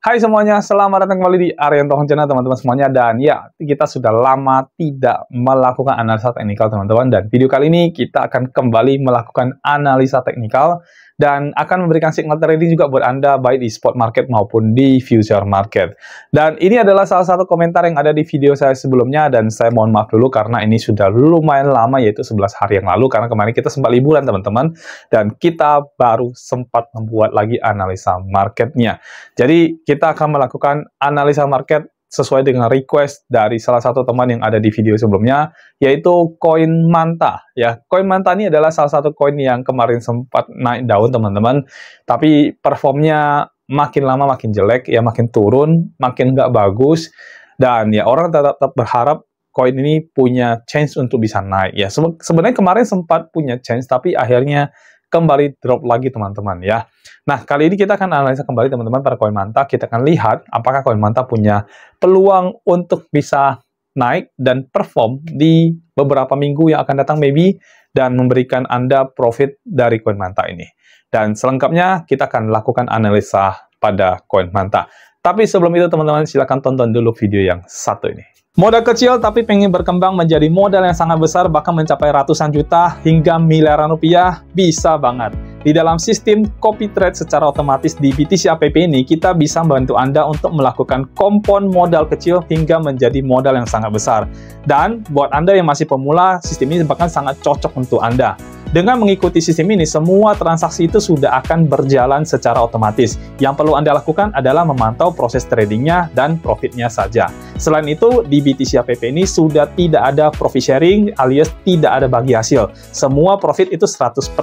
Hai semuanya, selamat datang kembali di Arianto Channel teman-teman semuanya. Dan ya, kita sudah lama tidak melakukan analisa teknikal teman-teman. Dan video kali ini kita akan kembali melakukan analisa teknikal dan akan memberikan signal trading juga buat Anda baik di spot market maupun di future market. Dan ini adalah salah satu komentar yang ada di video saya sebelumnya, dan saya mohon maaf dulu karena ini sudah lumayan lama, yaitu 11 hari yang lalu, karena kemarin kita sempat liburan teman-teman, dan kita baru sempat membuat lagi analisa marketnya. Jadi kita akan melakukan analisa market sesuai dengan request dari salah satu teman yang ada di video sebelumnya, yaitu koin Manta. Ya, koin Manta ini adalah salah satu koin yang kemarin sempat naik daun teman-teman, tapi performnya makin lama makin jelek, ya makin turun, makin nggak bagus, dan ya orang tetap berharap koin ini punya chance untuk bisa naik. Ya, sebenarnya kemarin sempat punya chance, tapi akhirnya kembali drop lagi teman-teman ya. Nah, kali ini kita akan analisa kembali teman-teman pada koin Manta. Kita akan lihat apakah koin Manta punya peluang untuk bisa naik dan perform di beberapa minggu yang akan datang maybe, dan memberikan Anda profit dari koin Manta ini. Dan selengkapnya kita akan lakukan analisa pada koin Manta. Tapi sebelum itu teman-teman, silahkan tonton dulu video yang satu ini. Modal kecil tapi pengen berkembang menjadi modal yang sangat besar, bahkan mencapai ratusan juta hingga miliaran rupiah, bisa banget. Di dalam sistem copy trade secara otomatis di BTC App ini, kita bisa membantu Anda untuk melakukan kompon modal kecil hingga menjadi modal yang sangat besar. Dan buat Anda yang masih pemula, sistem ini bahkan sangat cocok untuk Anda. Dengan mengikuti sistem ini, semua transaksi itu sudah akan berjalan secara otomatis. Yang perlu Anda lakukan adalah memantau proses tradingnya dan profitnya saja. Selain itu, di BTC App ini sudah tidak ada profit sharing alias tidak ada bagi hasil. Semua profit itu 100%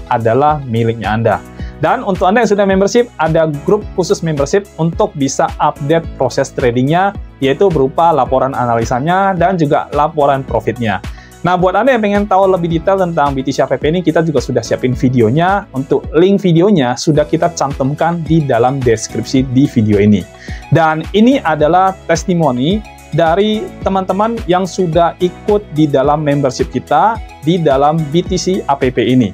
adalah miliknya Anda. Dan untuk Anda yang sudah membership, ada grup khusus membership untuk bisa update proses tradingnya, yaitu berupa laporan analisanya dan juga laporan profitnya. Nah, buat Anda yang pengen tahu lebih detail tentang BTC App ini, kita juga sudah siapin videonya. Untuk link videonya sudah kita cantumkan di dalam deskripsi di video ini. Dan ini adalah testimoni dari teman-teman yang sudah ikut di dalam membership kita di dalam BTC App ini.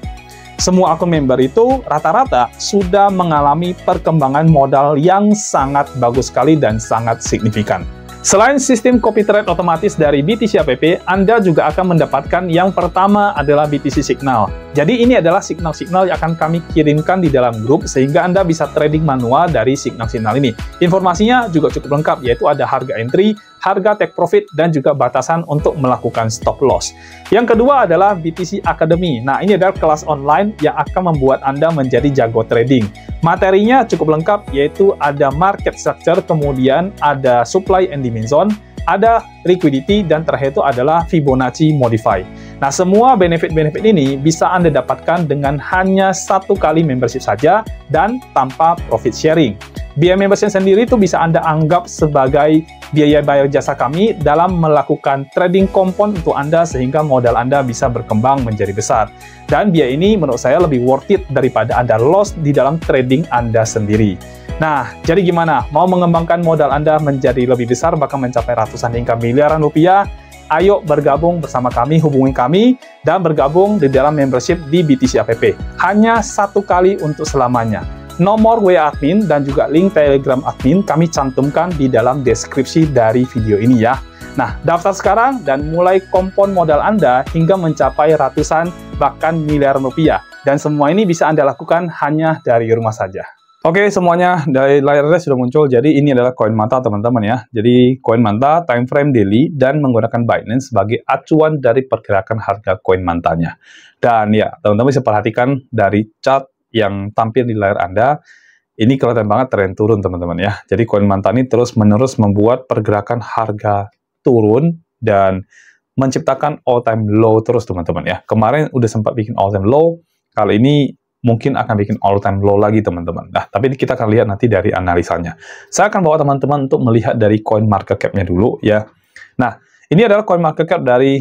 Semua akun member itu rata-rata sudah mengalami perkembangan modal yang sangat bagus sekali dan sangat signifikan. Selain sistem copy trade otomatis dari BTC App, Anda juga akan mendapatkan yang pertama adalah BTC Signal. Jadi ini adalah signal-signal yang akan kami kirimkan di dalam grup sehingga Anda bisa trading manual dari signal-signal ini. Informasinya juga cukup lengkap, yaitu ada harga entry, harga take profit, dan juga batasan untuk melakukan stop loss. Yang kedua adalah BTC Academy. Nah, ini adalah kelas online yang akan membuat Anda menjadi jago trading. Materinya cukup lengkap, yaitu ada market structure, kemudian ada supply and demand zone, ada liquidity, dan terakhir itu adalah Fibonacci Modify. Nah, semua benefit-benefit ini bisa Anda dapatkan dengan hanya satu kali membership saja dan tanpa profit sharing. Biaya membership sendiri itu bisa Anda anggap sebagai biaya bayar jasa kami dalam melakukan trading kompon untuk Anda sehingga modal Anda bisa berkembang menjadi besar. Dan biaya ini menurut saya lebih worth it daripada Anda loss di dalam trading Anda sendiri. Nah, jadi gimana? Mau mengembangkan modal Anda menjadi lebih besar, bahkan mencapai ratusan hingga miliaran rupiah? Ayo bergabung bersama kami, hubungi kami, dan bergabung di dalam membership di BTC App. Hanya satu kali untuk selamanya. Nomor WA admin dan juga link Telegram admin kami cantumkan di dalam deskripsi dari video ini ya. Nah, daftar sekarang dan mulai kompon modal Anda hingga mencapai ratusan bahkan miliaran rupiah. Dan semua ini bisa Anda lakukan hanya dari rumah saja. Oke, semuanya dari layarnya sudah muncul. Jadi ini adalah koin Manta teman-teman ya. Jadi koin Manta time frame daily dan menggunakan Binance sebagai acuan dari pergerakan harga koin Mantanya. Dan ya, teman-teman bisa perhatikan dari chart yang tampil di layar Anda, ini kelihatan banget tren turun teman-teman ya. Jadi koin Manta ini terus-menerus membuat pergerakan harga turun dan menciptakan all-time low terus teman-teman ya. Kemarin udah sempat bikin all-time low, kali ini mungkin akan bikin all-time low lagi teman-teman. Nah, tapi kita akan lihat nanti dari analisanya. Saya akan bawa teman-teman untuk melihat dari coin market cap-nya dulu ya. Nah, ini adalah coin market cap dari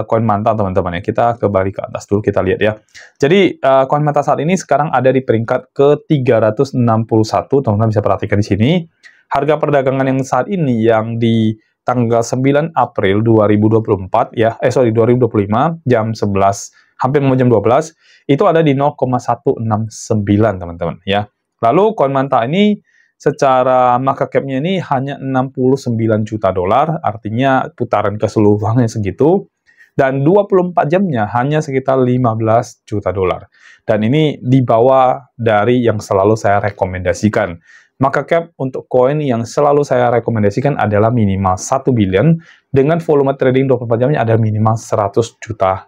koin Manta teman-teman ya. Kita kembali ke atas dulu, kita lihat ya. Jadi koin Manta saat ini sekarang ada di peringkat ke-361, teman-teman bisa perhatikan di sini. Harga perdagangan yang saat ini yang di tanggal 9 April 2024 ya, 2025 jam 11, hampir mau jam 12, itu ada di 0,169 teman-teman ya. Lalu koin Manta ini secara market cap-nya ini hanya 69 juta dolar, artinya putaran keseluruhannya segitu. Dan 24 jamnya hanya sekitar 15 juta dolar. Dan ini di bawah dari yang selalu saya rekomendasikan. Market cap untuk koin yang selalu saya rekomendasikan adalah minimal 1 billion, dengan volume trading 24 jamnya ada minimal 100 juta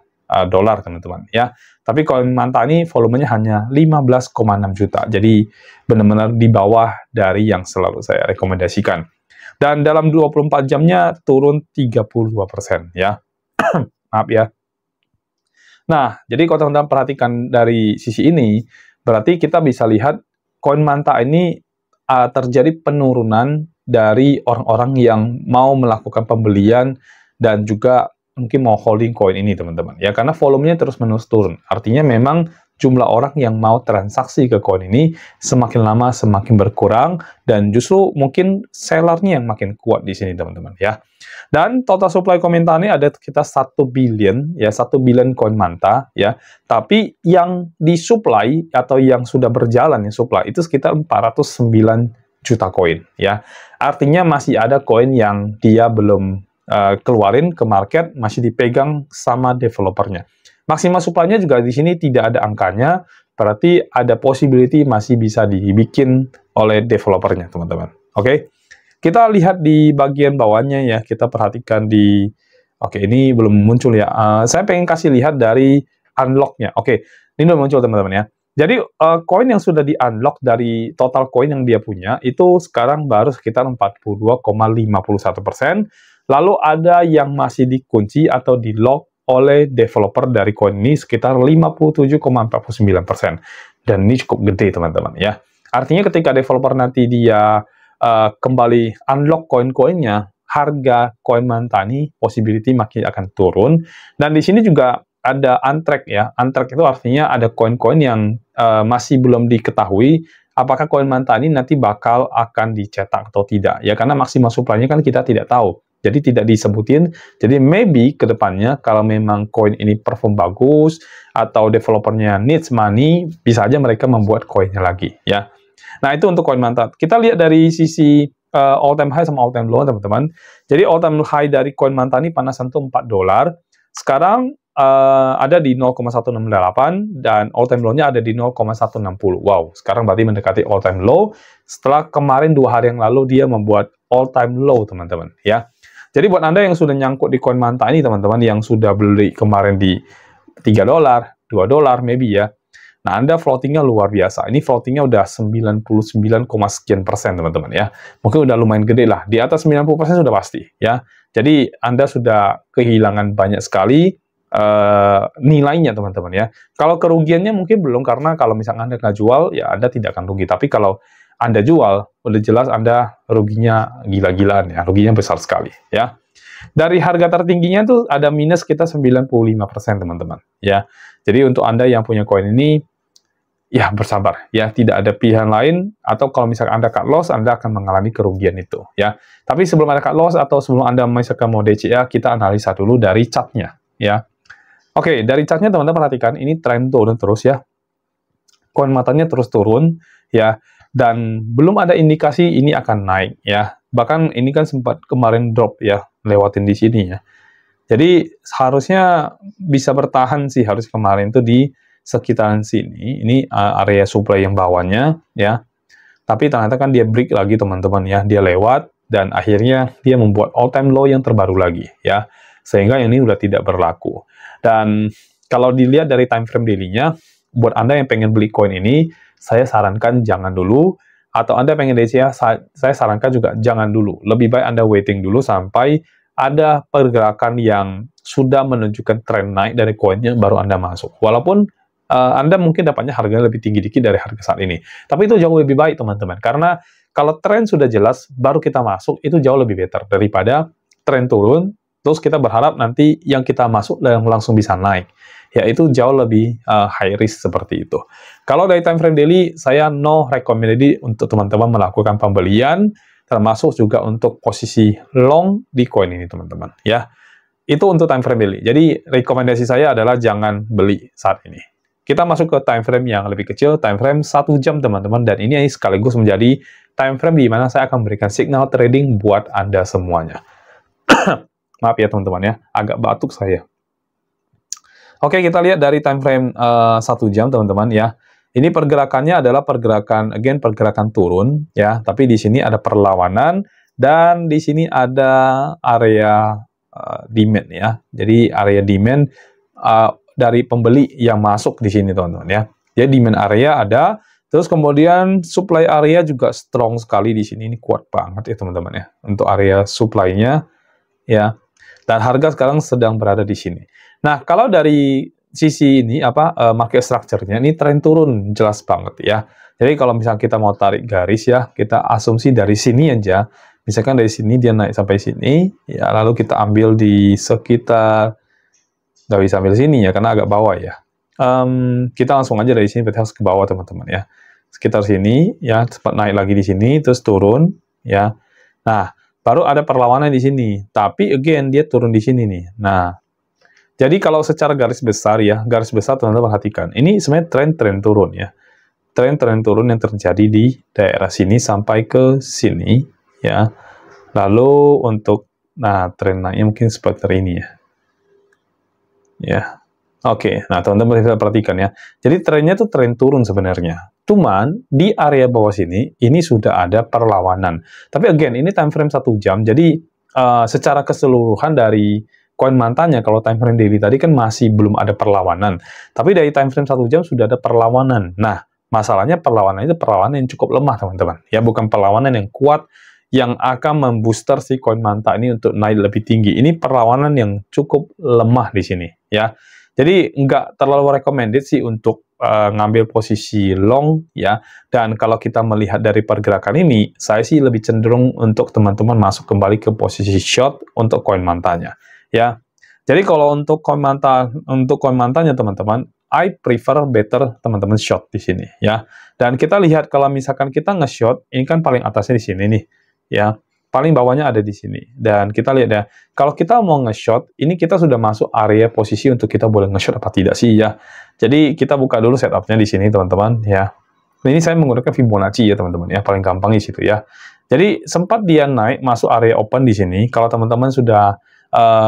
dolar, teman-teman, ya. Tapi koin Manta ini volumenya hanya 15,6 juta. Jadi benar-benar di bawah dari yang selalu saya rekomendasikan. Dan dalam 24 jamnya turun 32%, ya. Maaf ya. Nah, jadi kalau teman-teman perhatikan dari sisi ini, berarti kita bisa lihat koin Manta ini terjadi penurunan dari orang-orang yang mau melakukan pembelian dan juga mungkin mau holding koin ini, teman-teman. Ya, karena volumenya terus-menerus turun. Artinya memang jumlah orang yang mau transaksi ke koin ini semakin lama semakin berkurang, dan justru mungkin sellernya yang makin kuat di sini, teman-teman, ya. Dan total supply koin Manta ini ada sekitar 1 billion, ya, 1 billion koin Manta, ya. Tapi yang disuplai atau yang sudah berjalan ya supply itu sekitar 409 juta koin, ya. Artinya masih ada koin yang dia belum keluarin ke market, masih dipegang sama developernya. Maksimal supply-nya juga di sini tidak ada angkanya, berarti ada possibility masih bisa dibikin oleh developernya, teman-teman. Oke, kita lihat di bagian bawahnya ya, kita perhatikan di, oke, ini belum muncul ya. Saya pengen kasih lihat dari unlock-nya. Oke, ini belum muncul, teman-teman ya. Jadi, koin yang sudah di-unlock dari total koin yang dia punya, itu sekarang baru sekitar 42,51%. Lalu ada yang masih dikunci atau di-lock oleh developer dari koin ini sekitar 57,49%. Dan ini cukup gede, teman-teman, ya. Artinya ketika developer nanti dia kembali unlock koin-koinnya, harga koin Manta ini possibility makin akan turun. Dan di sini juga ada untrack ya. Untrack itu artinya ada koin-koin yang masih belum diketahui apakah koin Manta ini nanti bakal akan dicetak atau tidak. Ya, karena maksimal supply-nya kan kita tidak tahu. Jadi tidak disebutin. Jadi maybe ke depannya kalau memang koin ini perform bagus atau developernya needs money, bisa aja mereka membuat koinnya lagi, ya. Nah, itu untuk koin Manta. Kita lihat dari sisi all time high sama all time low, teman-teman. Jadi all time high dari koin Manta ini pernah sentuh 4 dolar. Sekarang ada di 0,168 dan all time low-nya ada di 0,160. Wow, sekarang berarti mendekati all time low. Setelah kemarin 2 hari yang lalu dia membuat all time low, teman-teman, ya. Jadi buat Anda yang sudah nyangkut di koin Manta ini, teman-teman, yang sudah beli kemarin di 3 dolar, 2 dolar maybe ya. Nah, Anda floatingnya luar biasa. Ini floatingnya udah 99, sekian persen, teman-teman, ya. Mungkin udah lumayan gede lah. Di atas 90% sudah pasti, ya. Jadi Anda sudah kehilangan banyak sekali nilainya, teman-teman, ya. Kalau kerugiannya mungkin belum, karena kalau misalnya Anda nggak jual, ya Anda tidak akan rugi. Tapi kalau Anda jual, udah jelas Anda ruginya gila-gilaan ya, ruginya besar sekali, ya. Dari harga tertingginya tuh ada minus kita 95%, teman-teman, ya. Jadi untuk Anda yang punya koin ini, ya bersabar, ya, tidak ada pilihan lain, atau kalau misalkan Anda cut loss, Anda akan mengalami kerugian itu, ya. Tapi sebelum Anda cut loss, atau sebelum Anda misalkan mau DCA, kita analisa dulu dari chartnya, ya. Oke, dari chartnya teman-teman perhatikan, ini tren turun terus ya. Koin Mantanya terus turun, ya. Dan belum ada indikasi ini akan naik, ya. Bahkan ini kan sempat kemarin drop ya, lewatin di sini ya. Jadi harusnya bisa bertahan sih, harus kemarin tuh di sekitaran sini. Ini area supply yang bawahnya, ya. Tapi ternyata kan dia break lagi, teman-teman, ya. Dia lewat dan akhirnya dia membuat all time low yang terbaru lagi, ya. Sehingga ini udah tidak berlaku. Dan kalau dilihat dari time frame daily-nya, buat Anda yang pengen beli koin ini, saya sarankan jangan dulu, atau Anda pengen DCA, saya sarankan juga jangan dulu. Lebih baik Anda waiting dulu sampai ada pergerakan yang sudah menunjukkan tren naik dari koinnya, baru Anda masuk. Walaupun Anda mungkin dapatnya harganya lebih tinggi dikit dari harga saat ini. Tapi itu jauh lebih baik, teman-teman. Karena kalau tren sudah jelas, baru kita masuk, itu jauh lebih better daripada tren turun, terus kita berharap nanti yang kita masuk langsung bisa naik. Ya, itu jauh lebih high risk seperti itu. Kalau dari time frame daily, saya no recommended untuk teman-teman melakukan pembelian, termasuk juga untuk posisi long di koin ini, teman-teman. Ya, itu untuk time frame daily. Jadi, rekomendasi saya adalah jangan beli saat ini. kita masuk ke time frame yang lebih kecil, time frame 1 jam teman-teman, dan ini sekaligus menjadi time frame di mana saya akan memberikan signal trading buat Anda semuanya. Maaf ya teman-teman ya, agak batuk saya. Oke, kita lihat dari time frame 1 jam teman-teman ya. Ini pergerakannya adalah pergerakan turun ya, tapi di sini ada perlawanan dan di sini ada area demand ya. Jadi area demand dari pembeli yang masuk di sini teman-teman ya. Jadi demand area ada, terus kemudian supply area juga strong sekali di sini. Ini kuat banget ya teman-teman ya. Untuk area supply-nya ya. Dan harga sekarang sedang berada di sini. Nah, kalau dari sisi ini market structure-nya ini tren turun jelas banget ya. Jadi kalau misalnya kita mau tarik garis ya, kita asumsi dari sini aja. Misalkan dari sini dia naik sampai sini, ya lalu kita ambil di sekitar, nggak bisa ambil sini ya karena agak bawah ya. Kita langsung aja dari sini berarti harus ke bawah teman-teman ya. Sekitar sini ya, sempat naik lagi di sini terus turun ya. Nah, baru ada perlawanan di sini, tapi again dia turun di sini nih. Nah, jadi kalau secara garis besar ya, garis besar teman-teman perhatikan, ini sebenarnya tren turun ya. Tren turun yang terjadi di daerah sini sampai ke sini ya. Lalu untuk tren naiknya mungkin seperti ini ya. Ya. Oke, nah teman-teman bisa perhatikan ya. Jadi trennya tuh tren turun sebenarnya. Cuman di area bawah sini ini sudah ada perlawanan. Tapi again ini time frame 1 jam. Jadi secara keseluruhan dari koin mantannya kalau time frame daily tadi kan masih belum ada perlawanan. Tapi dari time frame 1 jam sudah ada perlawanan. Nah, masalahnya perlawanan itu perlawanan yang cukup lemah teman-teman. Ya bukan perlawanan yang kuat yang akan membooster si koin manta ini untuk naik lebih tinggi. Ini perlawanan yang cukup lemah di sini ya. Jadi nggak terlalu recommended sih untuk ngambil posisi long ya. Dan kalau kita melihat dari pergerakan ini, saya sih lebih cenderung untuk teman-teman masuk kembali ke posisi short untuk koin mantanya ya. Jadi kalau untuk koin mantanya teman-teman, I prefer better teman-teman short di sini ya. Dan kita lihat kalau misalkan kita nge-short, ini kan paling atasnya di sini nih ya. Paling bawahnya ada di sini. Dan kita lihat ya, kalau kita mau nge-short, ini kita sudah masuk area posisi untuk kita boleh nge-short apa tidak sih ya. Jadi kita buka dulu setup-nya di sini teman-teman ya. Ini saya menggunakan Fibonacci ya teman-teman ya, paling gampang di situ ya. Jadi sempat dia naik masuk area open di sini. Kalau teman-teman sudah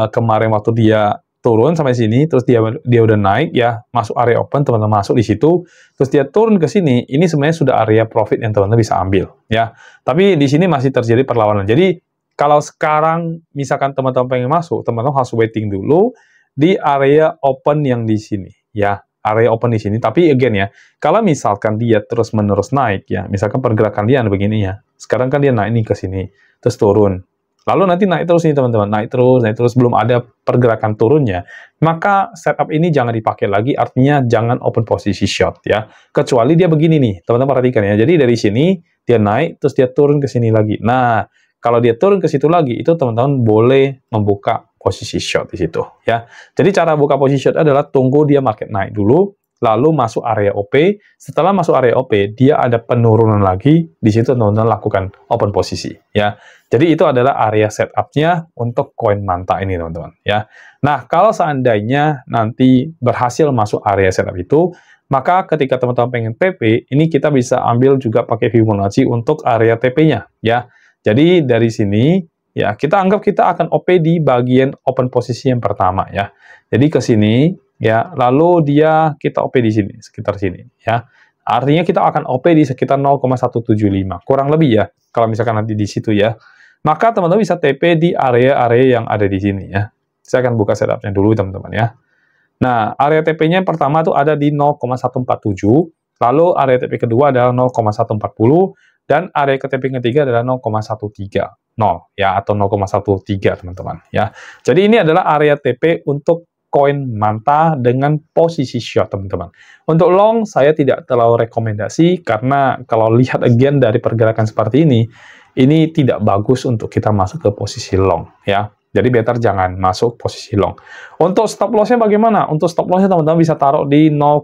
kemarin waktu dia turun sampai sini, terus dia udah naik ya, masuk area open, teman-teman masuk di situ, terus dia turun ke sini, ini sebenarnya sudah area profit yang teman-teman bisa ambil ya. Tapi di sini masih terjadi perlawanan. Jadi kalau sekarang misalkan teman-teman pengen masuk, teman-teman harus waiting dulu di area open yang di sini ya, area open di sini. Tapi again ya, kalau misalkan dia terus-menerus naik ya, misalkan pergerakan dia begini ya, sekarang kan dia naik nih ke sini, terus turun. Lalu nanti naik terus nih teman-teman, naik terus, belum ada pergerakan turunnya. Maka setup ini jangan dipakai lagi, artinya jangan open posisi short ya. Kecuali dia begini nih, teman-teman perhatikan ya. Jadi dari sini dia naik, terus dia turun ke sini lagi. Nah, kalau dia turun ke situ lagi, itu teman-teman boleh membuka posisi short di situ ya. Jadi cara buka posisi short adalah tunggu dia market naik dulu, lalu masuk area OP. Setelah masuk area OP, dia ada penurunan lagi. Di situ teman-teman lakukan open posisi ya. Jadi itu adalah area setup-nya untuk koin manta ini teman-teman ya. Nah, kalau seandainya nanti berhasil masuk area setup itu, maka ketika teman-teman pengen TP, ini kita bisa ambil juga pakai Fibonacci untuk area TP-nya ya. Jadi dari sini ya, kita anggap kita akan OP di bagian open posisi yang pertama ya. Jadi ke sini ya, lalu kita OP di sini, sekitar sini ya. Artinya kita akan OP di sekitar 0,175, kurang lebih ya, kalau misalkan nanti di situ ya. Maka teman-teman bisa TP di area-area yang ada di sini ya. Saya akan buka setup-nya dulu teman-teman ya. Nah, area TP-nya yang pertama tuh ada di 0,147, lalu area TP kedua adalah 0,140, dan area TP ketiga adalah 0,130 ya, atau 0,13 teman-teman ya. Jadi ini adalah area TP untuk koin manta dengan posisi short teman-teman. Untuk long saya tidak terlalu rekomendasi karena kalau lihat again dari pergerakan seperti ini tidak bagus untuk kita masuk ke posisi long ya. Jadi better jangan masuk posisi long. Untuk stop loss-nya bagaimana? Untuk stop loss-nya teman-teman bisa taruh di 0,19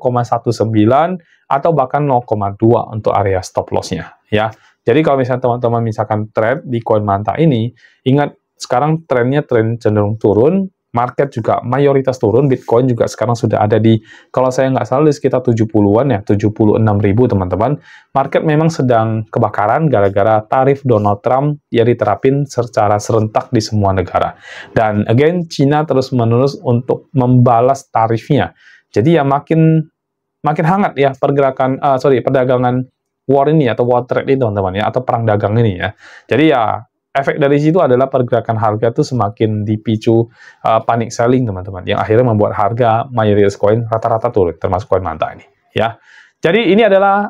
atau bahkan 0,2 untuk area stop loss-nya ya. Jadi kalau misalnya teman-teman misalkan trade di koin manta ini, ingat sekarang trennya tren cenderung turun market juga mayoritas turun, Bitcoin juga sekarang sudah ada di, kalau saya nggak salah, di sekitar 70-an ya, 76.000 teman-teman. Market memang sedang kebakaran gara-gara tarif Donald Trump ya diterapin secara serentak di semua negara. Dan again, Cina terus-menerus untuk membalas tarifnya. Jadi ya makin hangat ya perdagangan war ini atau war trade ini teman-teman ya, atau perang dagang ini ya. Jadi ya efek dari situ adalah pergerakan harga itu semakin dipicu panic selling teman-teman, yang akhirnya membuat harga mayoritas koin rata-rata turun, termasuk koin Manta ini ya. Jadi ini adalah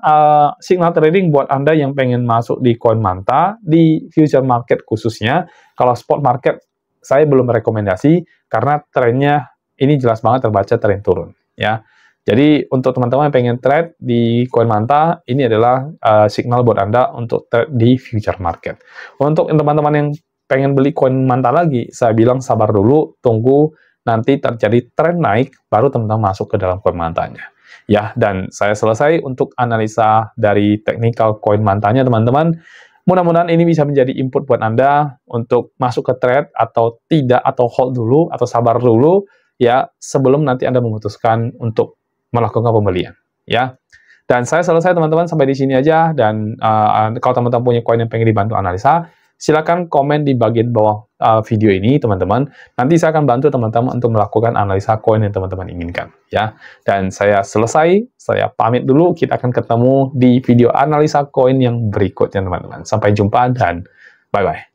signal trading buat Anda yang pengen masuk di koin Manta, di future market khususnya. Kalau spot market saya belum rekomendasi karena trennya ini jelas banget terbaca tren turun ya. Jadi untuk teman-teman yang pengen trade di koin Manta, ini adalah signal buat Anda untuk trade di future market. Untuk teman-teman yang pengen beli koin Manta lagi, saya bilang sabar dulu, tunggu nanti terjadi tren naik, baru teman-teman masuk ke dalam koin Mantanya. Ya, dan saya selesai untuk analisa dari technical koin Mantanya teman-teman. Mudah-mudahan ini bisa menjadi input buat Anda untuk masuk ke trade atau tidak, atau hold dulu, atau sabar dulu, ya, sebelum nanti Anda memutuskan untuk melakukan pembelian ya. Dan saya selesai teman-teman, sampai di sini aja. Dan kalau teman-teman punya koin yang pengen dibantu analisa, silakan komen di bagian bawah video ini teman-teman. Nanti saya akan bantu teman-teman untuk melakukan analisa koin yang teman-teman inginkan ya. Dan saya selesai, saya pamit dulu. Kita akan ketemu di video analisa koin yang berikutnya teman-teman. Sampai jumpa dan bye-bye.